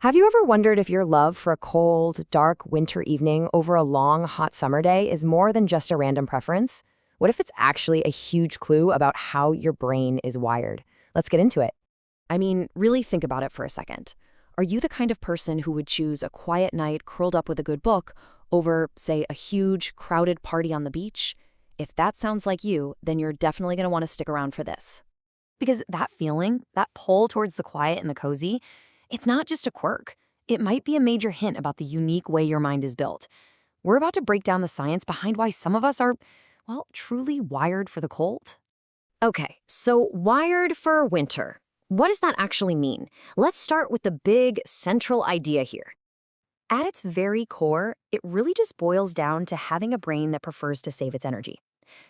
Have you ever wondered if your love for a cold, dark winter evening over a long, hot summer day is more than just a random preference? What if it's actually a huge clue about how your brain is wired? Let's get into it. I mean, really think about it for a second. Are you the kind of person who would choose a quiet night curled up with a good book over, say, a huge, crowded party on the beach? If that sounds like you, then you're definitely going to want to stick around for this. Because that feeling, that pull towards the quiet and the cozy, it's not just a quirk. It might be a major hint about the unique way your mind is built. We're about to break down the science behind why some of us are, well, truly wired for the cold. Okay, so wired for winter. What does that actually mean? Let's start with the big central idea here. At its very core, it really just boils down to having a brain that prefers to save its energy.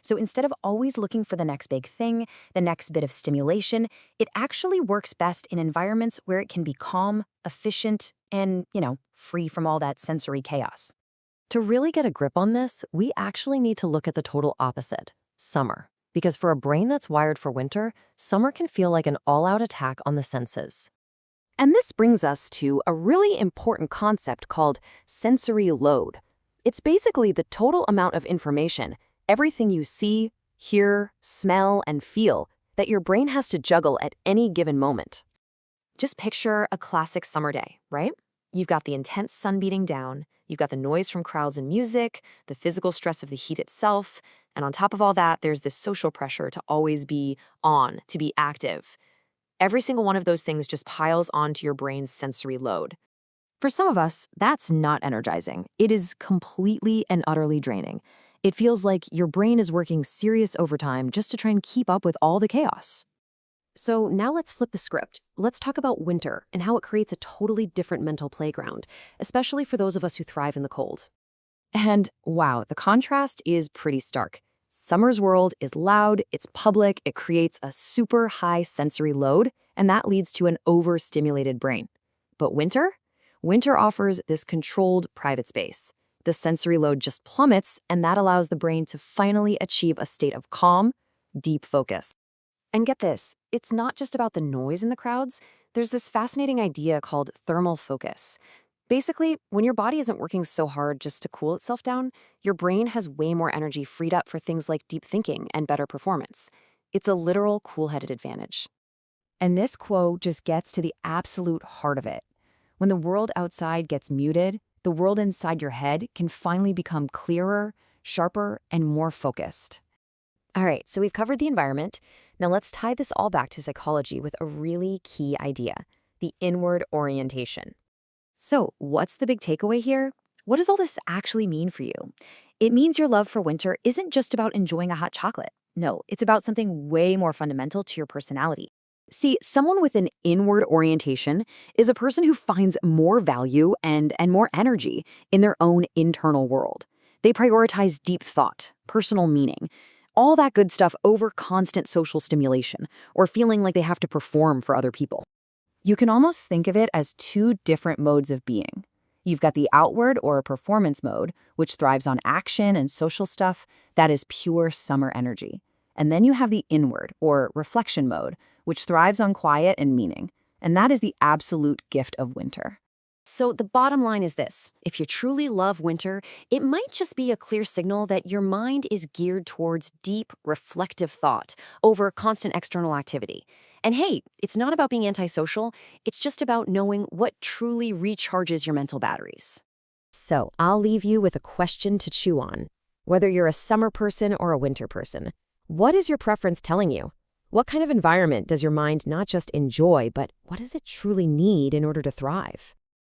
So instead of always looking for the next big thing, the next bit of stimulation, it actually works best in environments where it can be calm, efficient, and, free from all that sensory chaos. To really get a grip on this, we actually need to look at the total opposite, summer. Because for a brain that's wired for winter, summer can feel like an all-out attack on the senses. And this brings us to a really important concept called sensory load. It's basically the total amount of information, everything you see, hear, smell, and feel that your brain has to juggle at any given moment. Just picture a classic summer day, right? You've got the intense sun beating down, you've got the noise from crowds and music, the physical stress of the heat itself, and on top of all that, there's this social pressure to always be on, to be active. Every single one of those things just piles onto your brain's sensory load. For some of us, that's not energizing. It is completely and utterly draining. It feels like your brain is working serious overtime just to try and keep up with all the chaos. So now let's flip the script. Let's talk about winter and how it creates a totally different mental playground, especially for those of us who thrive in the cold. And wow, the contrast is pretty stark. Summer's world is loud, it's public, it creates a super high sensory load, and that leads to an overstimulated brain. But winter? Winter offers this controlled private space. The sensory load just plummets, and that allows the brain to finally achieve a state of calm, deep focus. And get this, it's not just about the noise in the crowds. There's this fascinating idea called thermal focus. Basically, when your body isn't working so hard just to cool itself down, your brain has way more energy freed up for things like deep thinking and better performance. It's a literal cool-headed advantage. And this quote just gets to the absolute heart of it. When the world outside gets muted, the world inside your head can finally become clearer, sharper, and more focused. All right, so we've covered the environment. Now let's tie this all back to psychology with a really key idea, the inward orientation. So what's the big takeaway here? What does all this actually mean for you? It means your love for winter isn't just about enjoying a hot chocolate. No, it's about something way more fundamental to your personality. See, someone with an inward orientation is a person who finds more value and more energy in their own internal world. They prioritize deep thought, personal meaning, all that good stuff over constant social stimulation or feeling like they have to perform for other people. You can almost think of it as two different modes of being. You've got the outward or performance mode, which thrives on action and social stuff. That is pure summer energy. And then you have the inward or reflection mode, which thrives on quiet and meaning. And that is the absolute gift of winter. So the bottom line is this. If you truly love winter, it might just be a clear signal that your mind is geared towards deep, reflective thought over constant external activity. And hey, it's not about being antisocial. It's just about knowing what truly recharges your mental batteries. So I'll leave you with a question to chew on. Whether you're a summer person or a winter person, what is your preference telling you? What kind of environment does your mind not just enjoy, but what does it truly need in order to thrive?